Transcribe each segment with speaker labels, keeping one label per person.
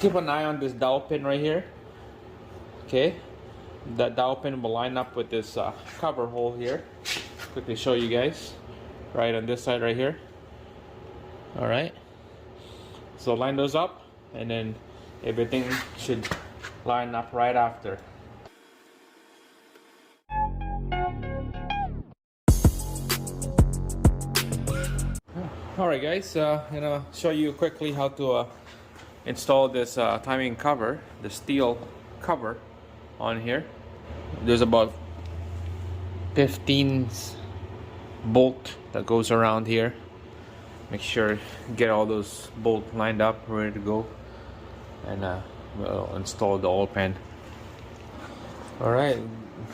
Speaker 1: keep an eye on this dowel pin right here. Okay, that dowel pin will line up with this cover hole here. Quickly show you guys. Right on this side right here. All right. So line those up, and then everything should line up right after. Alright guys, I'm gonna show you quickly how to install this timing cover, the steel cover on here. There's about 15 bolt that goes around here. Make sure get all those bolts lined up, ready to go, and we'll install the oil pan. Alright,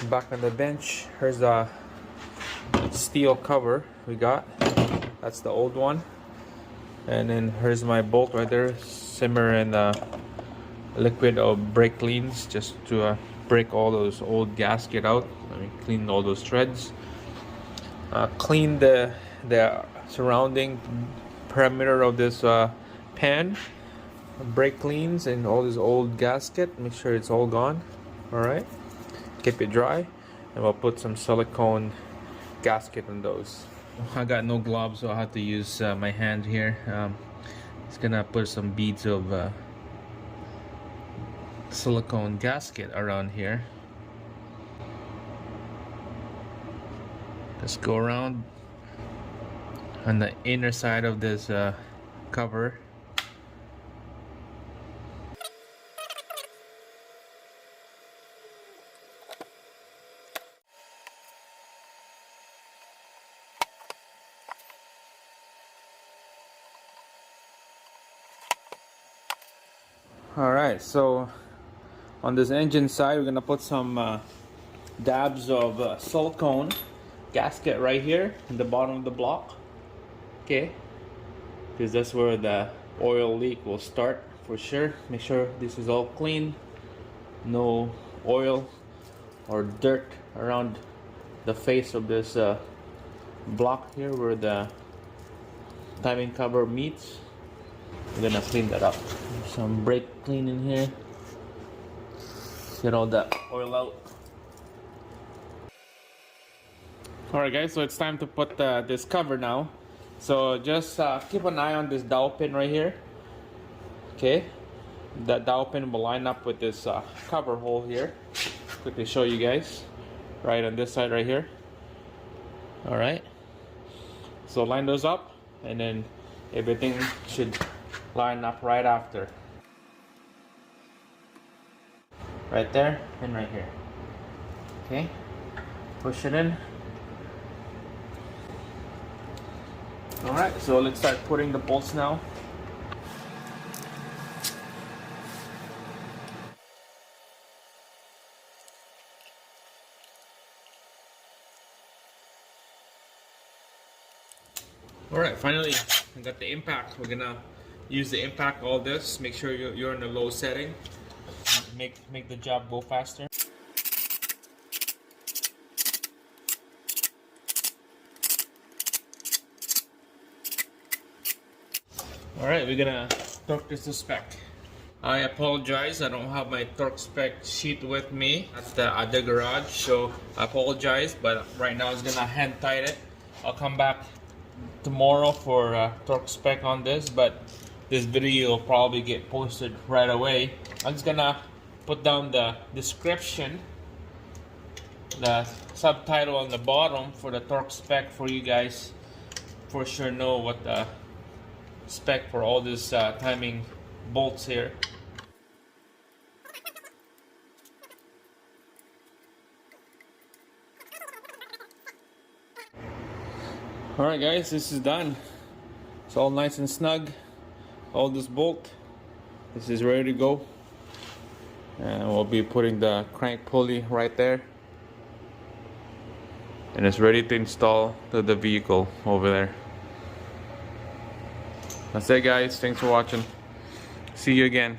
Speaker 1: back on the bench. Here's the steel cover we got. That's the old one, and then here's my bolt right there, simmer and liquid of brake cleans just to break all those old gasket out. I mean, clean all those threads, clean the surrounding perimeter of this pan, brake cleans and all this old gasket. Make sure it's all gone. All right, keep it dry, and we'll put some silicone gasket on those. I got no gloves, so I have to use my hand here. It's gonna put some beads of silicone gasket around here. Let's go around on the inner side of this cover. Alright, so on this engine side, we're gonna put some dabs of silicone gasket right here in the bottom of the block. Okay, because that's where the oil leak will start for sure. Make sure this is all clean, no oil or dirt around the face of this block here where the timing cover meets. We're gonna clean that up. Some brake clean in here. Get all that oil out. Alright guys, so it's time to put this cover now. So just keep an eye on this dowel pin right here. Okay, that dowel pin will line up with this cover hole here. Quickly show you guys. Right on this side right here. Alright, so line those up, and then everything should line up right after. Right there and right here. Okay, push it in. Alright, so let's start putting the bolts now. Alright, finally I got the impact. We're gonna use the impact all this. Make sure you're in a low setting. Make the job go faster. Alright, we're gonna torque this to spec. I apologize, I don't have my torque spec sheet with me at the garage, so I apologize, but right now I'm gonna hand tight it. I'll come back tomorrow for torque spec on this, but this video will probably get posted right away. I'm just gonna put down the description, the subtitle on the bottom for the torque spec for you guys for sure know what the spec for all this timing bolts here. Alright guys, this is done. It's all nice and snug. All this bolt, this is ready to go, and we'll be putting the crank pulley right there, and it's ready to install to the vehicle over there. That's it guys, thanks for watching. See you again.